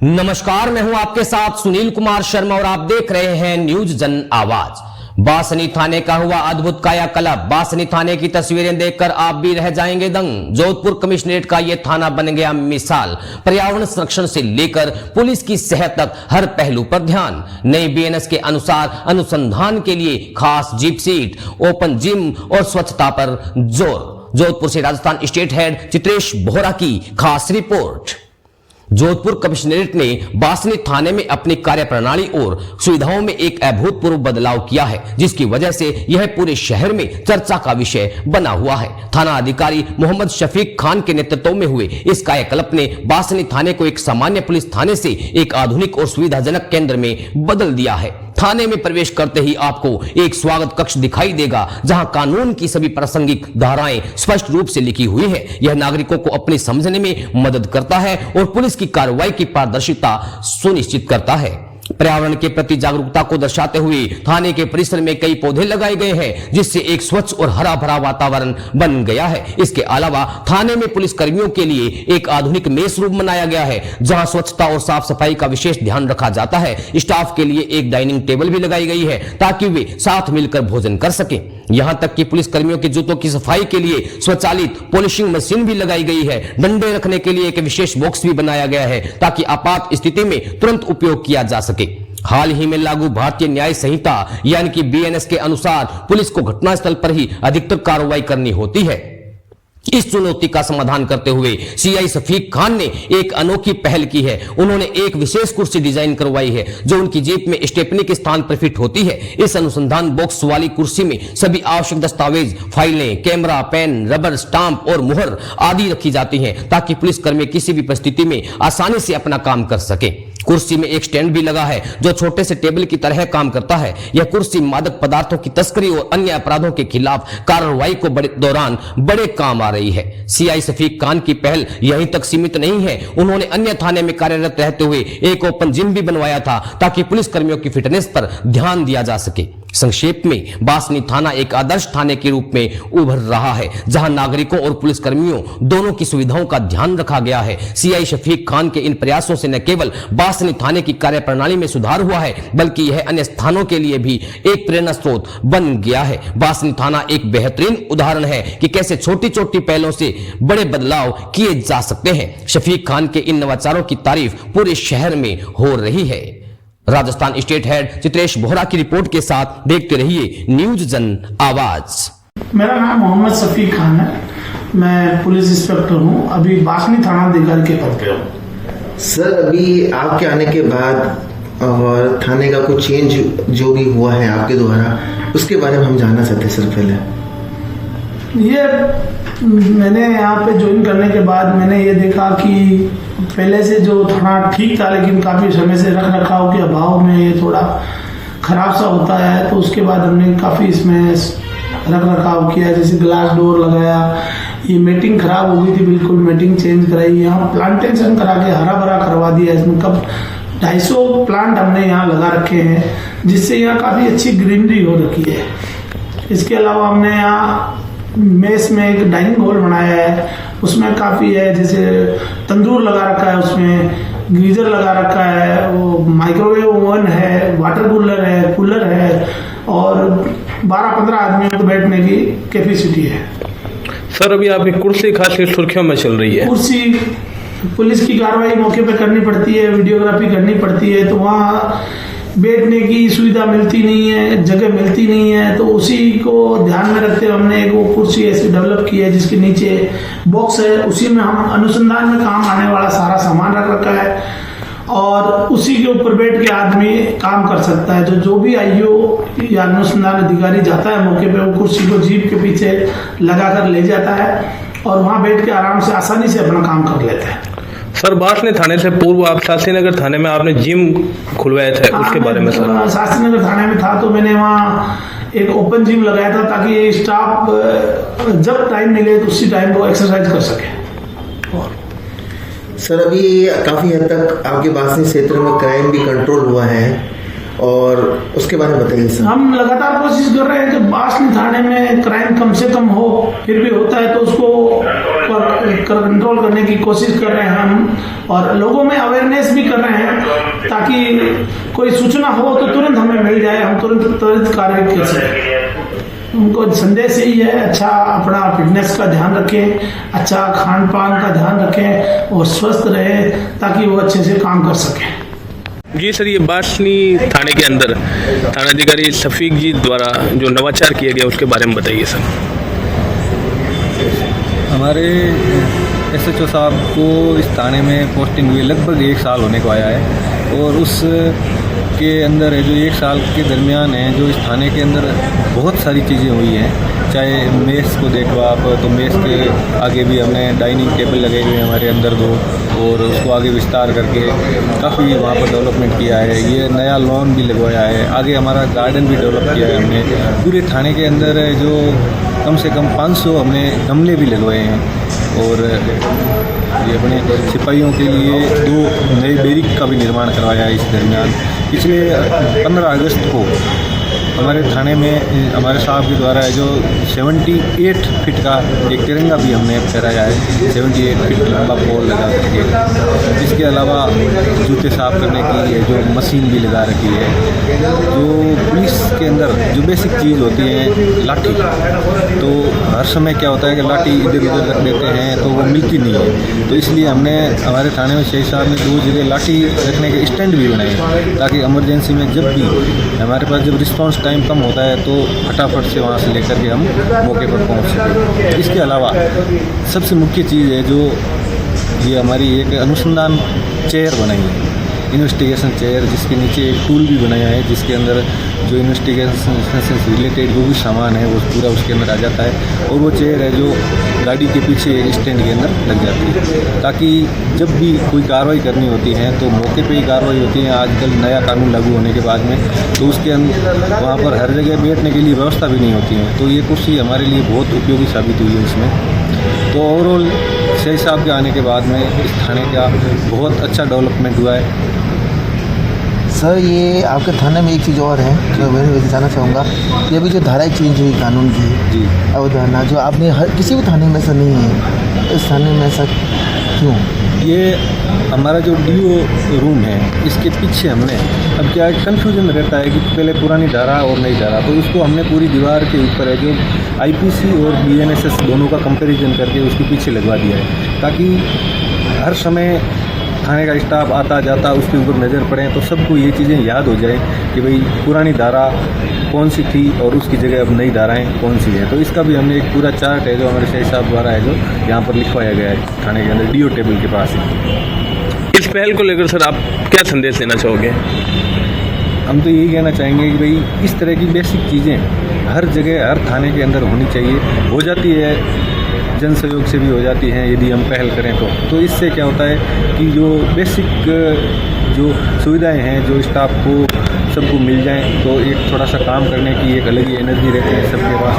नमस्कार, मैं हूं आपके साथ सुनील कुमार शर्मा और आप देख रहे हैं न्यूज जन आवाज। बासनी थाने का हुआ अद्भुत कायाकल्प। बासनी थाने की तस्वीरें देखकर आप भी रह जाएंगे दंग। जोधपुर कमिश्नरेट का यह थाना बन गया मिसाल। पर्यावरण संरक्षण से लेकर पुलिस की सेहत तक हर पहलू पर ध्यान। नई बीएनएस के अनुसार अनुसंधान के लिए खास जीप सीट, ओपन जिम और स्वच्छता पर जोर। जोधपुर से राजस्थान स्टेट हेड चित्रेश बोहरा की खास रिपोर्ट। जोधपुर कमिश्नरेट ने बासनी थाने में अपनी कार्यप्रणाली और सुविधाओं में एक अभूतपूर्व बदलाव किया है, जिसकी वजह से यह पूरे शहर में चर्चा का विषय बना हुआ है। थाना अधिकारी मोहम्मद शफीक खान के नेतृत्व में हुए इस कायाकल्प ने बासनी थाने को एक सामान्य पुलिस थाने से एक आधुनिक और सुविधाजनक केंद्र में बदल दिया है। थाने में प्रवेश करते ही आपको एक स्वागत कक्ष दिखाई देगा, जहां कानून की सभी प्रासंगिक धाराएं स्पष्ट रूप से लिखी हुई है। यह नागरिकों को अपने समझने में मदद करता है और पुलिस की कार्रवाई की पारदर्शिता सुनिश्चित करता है। पर्यावरण के प्रति जागरूकता को दर्शाते हुए थाने के परिसर में कई पौधे लगाए गए हैं, जिससे एक स्वच्छ और हरा भरा वातावरण बन गया है। इसके अलावा थाने में पुलिस कर्मियों के लिए एक आधुनिक मेस रूम बनाया गया है, जहां स्वच्छता और साफ सफाई का विशेष ध्यान रखा जाता है। स्टाफ के लिए एक डाइनिंग टेबल भी लगाई गई है, ताकि वे साथ मिलकर भोजन कर सकें। यहां तक कि पुलिस कर्मियों के जूतों की सफाई के लिए स्वचालित पॉलिशिंग मशीन भी लगाई गई है। डंडे रखने के लिए एक विशेष बॉक्स भी बनाया गया है, ताकि आपात स्थिति में तुरंत उपयोग किया जा सके। हाल ही में लागू भारतीय न्याय संहिता यानी कि बीएनएस के अनुसार पुलिस को घटनास्थल पर ही अधिकतर कार्रवाई करनी होती है। इस चुनौती का समाधान करते हुए सीआई शफीक खान ने एक अनोखी पहल की है। उन्होंने एक विशेष कुर्सी डिजाइन करवाई है, जो उनकी जीप में स्टेपनी के स्थान पर फिट होती है। इस अनुसंधान बॉक्स वाली कुर्सी में सभी आवश्यक दस्तावेज, फाइलें, कैमरा, पेन, रबर स्टाम्प और मुहर आदि रखी जाती हैं, ताकि पुलिसकर्मी किसी भी परिस्थिति में आसानी से अपना काम कर सके। कुर्सी में एक स्टैंड भी लगा है, जो छोटे से टेबल की तरह काम करता है। यह कुर्सी मादक पदार्थों की तस्करी और अन्य अपराधों के खिलाफ कार्रवाई को दौरान बड़े काम आ रही है। सीआई शफीक खान की पहल यहीं तक सीमित नहीं है। उन्होंने अन्य थाने में कार्यरत रहते हुए एक ओपन जिम भी बनवाया था, ताकि पुलिस कर्मियों की फिटनेस पर ध्यान दिया जा सके। संक्षेप में बासनी थाना एक आदर्श थाने के रूप में उभर रहा है, जहां नागरिकों और पुलिसकर्मियों दोनों की सुविधाओं का ध्यान रखा गया है। सीआई शफीक खान के इन प्रयासों से न केवल बासनी थाने की कार्यप्रणाली में सुधार हुआ है, बल्कि यह अन्य स्थानों के लिए भी एक प्रेरणा स्रोत बन गया है। बासनी थाना एक बेहतरीन उदाहरण है कि कैसे छोटी छोटी पहलों से बड़े बदलाव किए जा सकते हैं। शफीक खान के इन नवाचारों की तारीफ पूरे शहर में हो रही है। राजस्थान स्टेट हेड चित्रेश बोहरा की रिपोर्ट के साथ देखते रहिए न्यूज जन आवाज। मेरा नाम मोहम्मद शफीक खान है। मैं पुलिस इंस्पेक्टर हूं। अभी बासनी थाना अधिकारी के पद पे हूं। सर, अभी आपके आने के बाद और थाने का कुछ चेंज जो भी हुआ है आपके द्वारा, उसके बारे में हम जानना चाहते हैं। सर, पहले ये मैंने यहाँ पे ज्वाइन करने के बाद मैंने ये देखा कि पहले से जो थाना ठीक था, लेकिन काफी समय से रख रखाव के अभाव में ये थोड़ा खराब सा होता है। तो उसके बाद हमने काफी इसमें रख रखाव किया, जैसे ग्लास डोर लगाया। ये मीटिंग खराब हो गई थी, बिल्कुल मीटिंग चेंज कराई। यहाँ प्लांटेशन करा के हरा भरा करवा दिया। इसमें कब 250 प्लांट हमने यहाँ लगा रखे हैं, जिससे यहाँ काफी अच्छी ग्रीनरी हो रखी है। इसके अलावा हमने यहाँ मेस में एक डाइनिंग हॉल बनाया है, उसमें काफी है, जैसे तंदूर लगा रखा है, उसमें गीजर लगा रखा है, वो माइक्रोवेव ओवन है, वाटर कूलर है और 12-15 आदमियों को बैठने की कैपेसिटी है। सर, अभी आपकी कुर्सी खासी सुर्खियों में चल रही है। कुर्सी पुलिस की कार्रवाई मौके पे करनी पड़ती है, वीडियोग्राफी करनी पड़ती है, तो वहाँ बैठने की सुविधा मिलती नहीं है, जगह मिलती नहीं है। तो उसी को ध्यान में रखते हुए हमने एक वो कुर्सी ऐसी डेवलप की है, जिसके नीचे बॉक्स है। उसी में हम अनुसंधान में काम आने वाला सारा सामान रख रखा है और उसी के ऊपर बैठ के आदमी काम कर सकता है। जो भी आईओ या अनुसंधान अधिकारी जाता है मौके पे, वो कुर्सी को जीप के पीछे लगाकर ले जाता है और वहां बैठ के आराम से आसानी से अपना काम कर लेता है। सर, बासनी थाने से पूर्व आप शास्त्रीनगर थाने में आपने जिम खुलवाया था, उसके बारे में सर? शास्त्रीनगर थाने में था तो मैंने वहाँ एक ओपन जिम लगाया था, ताकि स्टाफ जब टाइम मिले तो उसी टाइम को एक्सरसाइज कर सके। सर, अभी काफी हद तक आपके बासनी क्षेत्र में क्राइम भी कंट्रोल हुआ है, और उसके बारे में बताइए सर। हम लगातार कोशिश कर रहे हैं कि बासनी थाने में क्राइम कम से कम हो, फिर भी होता है तो उसको कंट्रोल करने की कोशिश कर रहे हैं हम, और लोगों में अवेयरनेस भी कर रहे हैं ताकि कोई सूचना हो तो तुरंत हमें मिल जाए, हम तुरंत कार्रवाई कर सकें। उनको संदेश यही है, अच्छा अपना फिटनेस का ध्यान रखें, अच्छा खान पान का ध्यान रखें और स्वस्थ रहे ताकि वो अच्छे से काम कर सकें। जी सर, ये बासनी थाने के अंदर थानाधिकारी शफीक जी द्वारा जो नवाचार किया गया उसके बारे में बताइए सर। हमारे SHO साहब को इस थाने में पोस्टिंग हुई लगभग 1 साल होने को आया है, और उस के अंदर है जो 1 साल के दरमियान है जो इस थाने के अंदर बहुत सारी चीज़ें हुई हैं। चाहे मेस को देखो आप, तो मेस के आगे भी हमने डाइनिंग टेबल लगे हुए हैं हमारे अंदर 2, और उसको आगे विस्तार करके काफ़ी वहाँ पर डेवलपमेंट किया है। ये नया लॉन भी लगवाया है, आगे हमारा गार्डन भी डेवलप किया है हमने। पूरे थाने के अंदर है जो कम से कम 500 हमने गमले भी लगवाए हैं, और ये अपने सिपाहियों के लिए 2 नए बैरिक का भी निर्माण करवाया है इस दरमियान। पिछले 15 अगस्त को हमारे थाने में हमारे साहब के द्वारा है जो 78 फीट का एक तिरंगा भी हमने फहराया है, 78 फीट लंबा पोल लगा रखी है। इसके अलावा जूते साफ करने की जो मशीन भी लगा रखी है। जो पुलिस के अंदर जो बेसिक चीज़ होती है लाठी, तो हर समय क्या होता है कि लाठी इधर उधर रख देते हैं तो वो मिलती नहीं है, तो इसलिए हमने हमारे थाने में शहीद साहब ने 2 जगह लाठी रखने के स्टैंड भी बनाए ताकि इमरजेंसी में जब भी हमारे पास जब रिस्पॉन्स टाइम कम होता है तो फटाफट से वहाँ से लेकर के हम मौके पर पहुँच सकें। इसके अलावा सबसे मुख्य चीज़ है जो ये हमारी एक अनुसंधान चेयर बनाई है, इन्वेस्टिगेशन चेयर, जिसके नीचे एक टूल भी बनाया है जिसके अंदर जो इन्वेस्टिगेशन से रिलेटेड जो भी सामान है वो पूरा उसके अंदर आ जाता है। और वो चेयर है जो गाड़ी के पीछे एक स्टैंड के अंदर लग जाती है ताकि जब भी कोई कार्रवाई करनी होती है तो मौके पे ही कार्रवाई होती है। आजकल नया कानून लागू होने के बाद में तो उसके अंदर वहाँ पर हर जगह बैठने के लिए व्यवस्था भी नहीं होती है, तो ये कुर्सी हमारे लिए बहुत उपयोगी साबित हुई है इसमें। तो ओवरऑल शहीद साहब के आने के बाद में इस थाने का बहुत अच्छा डेवलपमेंट हुआ है। सर, ये आपके थाने में एक चीज़ और है जो मैं बताना चाहूँगा, ये अभी जो धाराएं चेंज हुई कानून की जी अवधारणा जो आपने हर किसी भी थाने में ऐसा नहीं है, इस थाने में ऐसा क्यों? ये हमारा जो DO रूम है इसके पीछे हमने अब क्या कन्फ्यूजन रहता है कि पहले पुरानी धारा और नई धारा, तो उसको हमने पूरी दीवार के ऊपर है जो IPC और BNSS दोनों का कंपैरिजन करके उसके पीछे लगवा दिया है ताकि हर समय थाने का स्टाफ आता जाता उसके ऊपर नज़र पड़े तो सबको ये चीज़ें याद हो जाए कि भाई पुरानी धारा कौन सी थी और उसकी जगह अब नई धाराएं कौन सी है। तो इसका भी हमने एक पूरा चार्ट है जो हमारे शहीद साहब द्वारा है जो यहाँ पर लिखवाया गया है थाने के अंदर DO टेबल के पास ही। इस पहल को लेकर सर आप क्या संदेश देना चाहोगे? हम तो यही कहना चाहेंगे कि भाई इस तरह की बेसिक चीज़ें हर जगह हर थाने के अंदर होनी चाहिए। हो जाती है, जन सहयोग से भी हो जाती हैं यदि हम पहल करें तो इससे क्या होता है कि जो बेसिक जो सुविधाएं हैं जो स्टाफ को सबको मिल जाएं तो एक थोड़ा सा काम करने की एक अलग ही एनर्जी रहती है सबके पास।